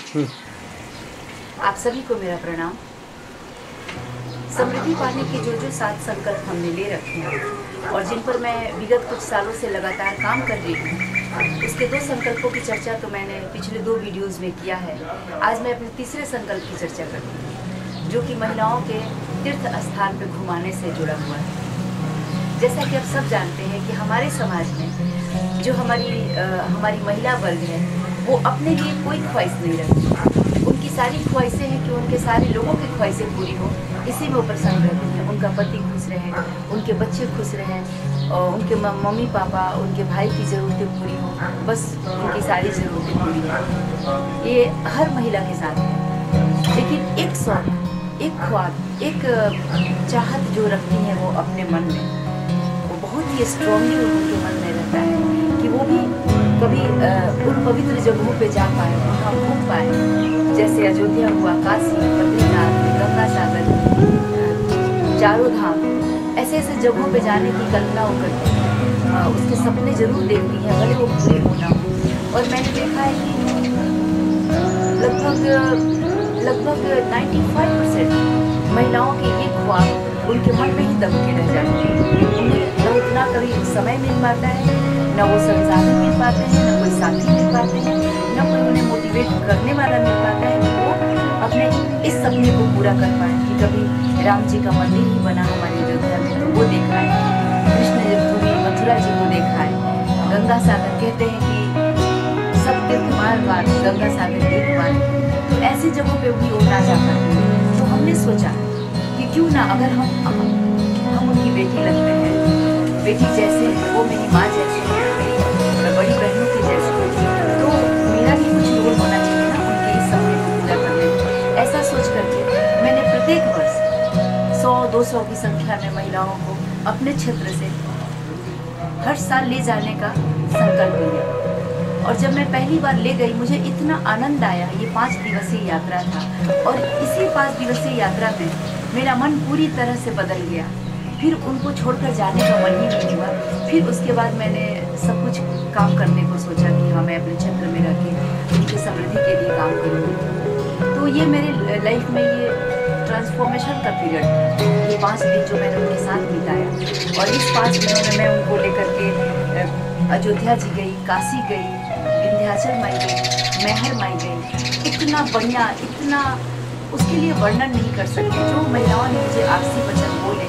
आप सभी को मेरा प्रणाम। समृद्धि पाने के जो 7 संकल्प हमने ले रखे हैं और जिन पर मैं विगत कुछ सालों से लगातार काम कर रही हूँ, उसके 2 संकल्पों की चर्चा तो मैंने पिछले 2 वीडियोज़ में किया है। आज मैं अपने तीसरे संकल्प की चर्चा करती हूँ, जो कि महिलाओं के तीर्थ स्थान पर घुमाने से जुड़ा हुआ है। जैसा कि आप सब जानते हैं कि हमारे समाज में जो हमारी महिला वर्ग है, वो अपने लिए कोई ख्वाहिश नहीं रखती। उनकी सारी ख्वाहिशें हैं कि उनके सारे लोगों की ख्वाहिशें पूरी हो, इसी में वो प्रसन्न रहती हैं। उनका पति खुश रहे, उनके बच्चे खुश रहें, और उनके मम्मी पापा, उनके भाई की ज़रूरतें पूरी हों, बस उनकी सारी ज़रूरतें पूरी हों। ये हर महिला के साथ है। लेकिन एक शौक, एक ख्वाब, एक चाहत जो रखती हैं वो अपने मन में, वो बहुत ही स्ट्रॉन्गली उनके मन में रहता है कि वो भी कभी उन पवित्र जगहों पे जा पाए, वहाँ घूम पाए। जैसे अयोध्या हुआ, काशी, बद्रीनाथ, गंगा सागर, चारों धाम, ऐसे जगहों पे जाने की कल्पना वो करती है। उसके सपने जरूर देखती है, भले वो पूरे होना हो। और मैंने देखा है कि लगभग 95% महिलाओं के ये ख्वाब उनके मन में ही दब के रह जाते हैं। उन्हें न उतना कभी समय मिल पाता है, न वो संसाधन मिल पाते हैं, न कोई साथी मिल पाते हैं, न कोई उन्हें मोटिवेट करने वाला मिल पाता है कि वो अपने इस सपने को पूरा कर पाए कि कभी राम जी का मंदिर ही बना हमारी अयोध्या में, तो वो देखा है। कृष्ण जन्मभूमि मथुरा जी को देखा है। गंगा सागर कहते हैं कि सब तीर्थ बार गंगा सागर एक बार, तो ऐसी जगहों पे भी वो ना जा पाते। तो हमने सोचा कि क्यों ना, अगर हम उनकी बेटी लगते हैं, बेटी जैसे वो मेरी माँ जैसे है, मेरी बड़ी बहनों के जैसे, तो मेरा भी कुछ रोल होना चाहिए ना उनके इस सपने को पूरा करने में। ऐसा सोच करके मैंने प्रत्येक वर्ष 100-200 की संख्या में महिलाओं को अपने क्षेत्र से हर साल ले जाने का संकल्प लिया। और जब मैं पहली बार ले गई, मुझे इतना आनंद आया। ये 5 दिवसीय यात्रा था और इसी 5 दिवसीय यात्रा में मेरा मन पूरी तरह से बदल गया। फिर उनको छोड़कर जाने का मन ही नहीं हुआ। फिर उसके बाद मैंने सब कुछ काम करने को सोचा कि हाँ, मैं अपने क्षेत्र में रह के उनकी समृद्धि के लिए काम करूँगी। तो ये मेरे लाइफ में ये ट्रांसफॉर्मेशन का पीरियड था, ये 5 दिन जो मैंने उनके साथ बिताया। और इस 5 दिनों में मैं उनको लेकर के अयोध्या जी गई, काशी गई, विंध्याचल माई गई, मैहर माई गई। इतना बढ़िया, इतना उसके लिए वर्णन नहीं कर सकते। जो महिलाओं ने मुझे आपसी वचन बोले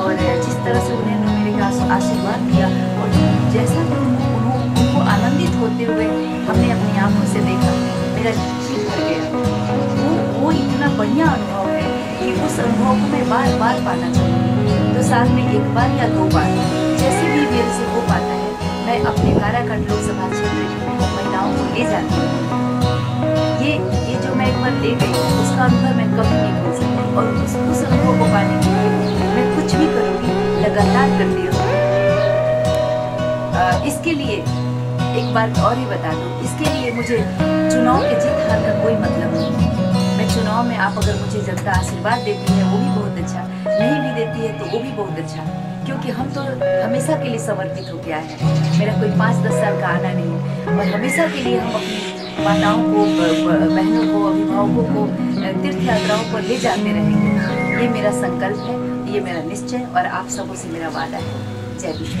और जिस तरह से उन्होंने मेरे आशीर्वाद दिया, और जैसा कि उनको आनंदित होते हुए हमने अपनी आंखों से देखा, मेरा जी भर गया। वो इतना बढ़िया अनुभव है कि उस अनुभव को मैं बार बार पाना चाहूँगी। तो साल में 1 बार या 2 बार, जैसे भी मेरे से हो पाता है, मैं अपने काराकाट लोकसभा क्षेत्र की महिलाओं को ले जाती हूँ। ये जो मैं एक बार ले गई, उसका अनुभव मैं कभी नहीं भूल सकती। और उस अनुभव को पाने के लिए मैं कुछ भी करूँगी, लगातार करती रहूँगी। इसके लिए एक बात और ही बता दूँ, इसके लिए मुझे चुनाव के जीत हार का कोई मतलब नहीं। मैं चुनाव में, आप अगर मुझे जनता आशीर्वाद देती है वो भी बहुत अच्छा, नहीं भी देती है तो वो भी बहुत अच्छा, क्योंकि हम तो हमेशा के लिए समर्पित हो गया है। मेरा कोई 5-10 साल का आना नहीं है, और हमेशा के लिए हम अपनी माताओं को, बहनों को, अभिभावकों को तीर्थ यात्राओं पर ले जाते रहेंगे। ये मेरा संकल्प है, ये मेरा निश्चय, और आप सबों से मेरा वादा है। जय विश्व।